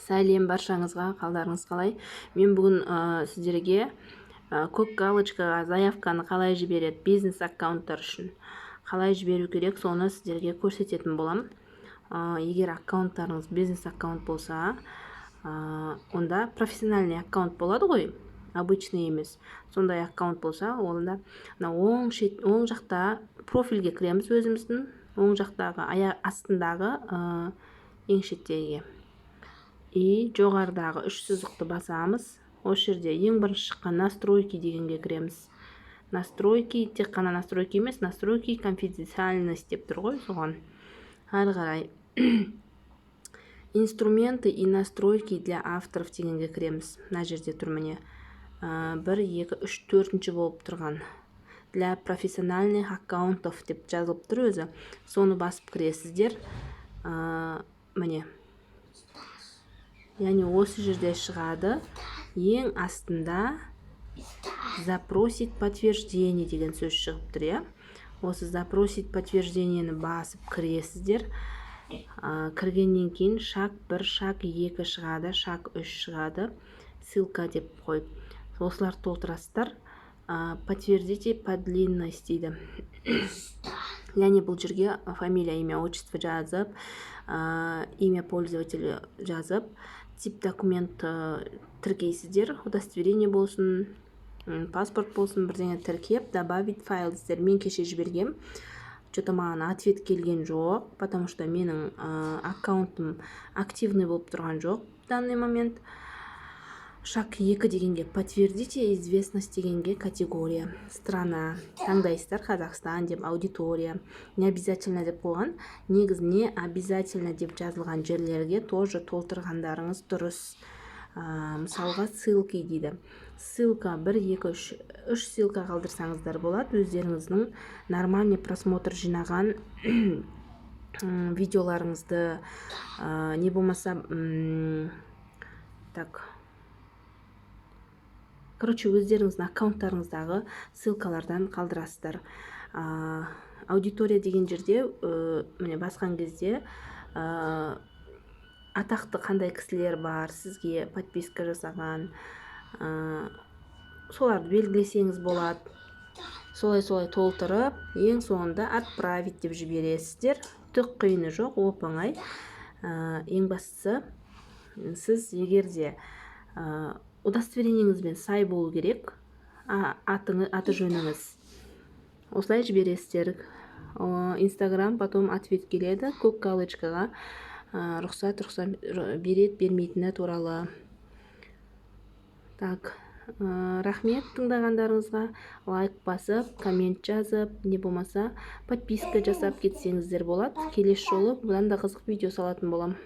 Сәлем баршаңызға, қалдарыңыз қалай? Мен бүгін сіздерге көк галочкаға заявканы қалай жібереді, бизнес аккаунттар үшін қалай жіберу керек, соны сіздерге көрсететін болам. Егер аккаунттарыңыз бизнес аккаунт болса, онда профессиональный аккаунт болады ғой, обычный емес. Сондай аккаунт болса, онда оң жақта профильге кіреміз, өзіміздің оң жақтағы астындағы ең шеттегі. И жоғарыдағы үш сызықты басамыз. Осы жерде ең бірінші шыққан настройки дегенге кіреміз. Настройки, тек қана настройки емес, настройки конфиденциальность деп тұр ғой, соған. Ары қарай. Инструменты и настройки для авторов дегенге кіреміз. Мына жерде тұр міне. 1, 2, 3, 4-ші болып тұрған. Для профессиональных аккаунтов деп жазылып тұр өзі. Соны басып кіресіздер. Міне. Яғни осы жерде шығады. Ең астында запросить подтверждение деген сөз шығып тұр, я. Осы запросить подтверждениені басып кіресіздер. Кіргеннен кейін шаг 1, шаг 2 шығады, шаг 3 шығады. Ссылка деп қойып. Осылар толтырасыздар. Подтвердите по длинности дейді. Яғни бұл жерге фамилия, имя, отчество жазып, имя пользователя жазып, тип документ тіркейсіздер, удостоверение болсын, паспорт болсын, бірдеңе тіркеп, добавить файл десіздер. Мен кеше жібергем, что-то маған ответ келген жоқ, потому что менің аккаунтым активный болып тұрған жоқ в данный момент. Шаг 2 дегенге подтвердите известность дегенге категория, страна, таңдайсыздар, Қазақстан деп, аудитория, не обязательно деп қойған. Негіз не обязательно деп жазылған жерлерге тоже толтырғандарыңыз дұрыс. Мысалға ссылки дейді. Ссылка 1, 2, 3 ссылка қалдырсаңыздар болады. Өздеріңіздің нормальный просмотр жинаған видеоларыңызды, не болмаса, так, короче, өздеріңіздің аккаунттарыңыздағы ссылкалардан қалдырасыздар. Аудитория деген жерде, міне басқан кезде, атақты қандай кісілер бар, сізге подписка жасаған, соларды белгілесеңіз болады. Солай толтырып, ең соңында отправить деп жібересіздер. Түк қиыны жоқ, оп-оңай. Ең бастысы, сіз егерде удостоверениеңізбен сай болу керек, аты жөніңіз. Осылай жібересіздер. Инстаграм потом ответ келеді, көк галочкаға рұқсат берет, бермейтіні туралы. Так, рахмет тыңдағандарыңызға. Лайк басып, коммент жазып, не болмаса подписка жасап кетсеңіздер болады. Келесі жолы бұдан да қызық видео салатын болам.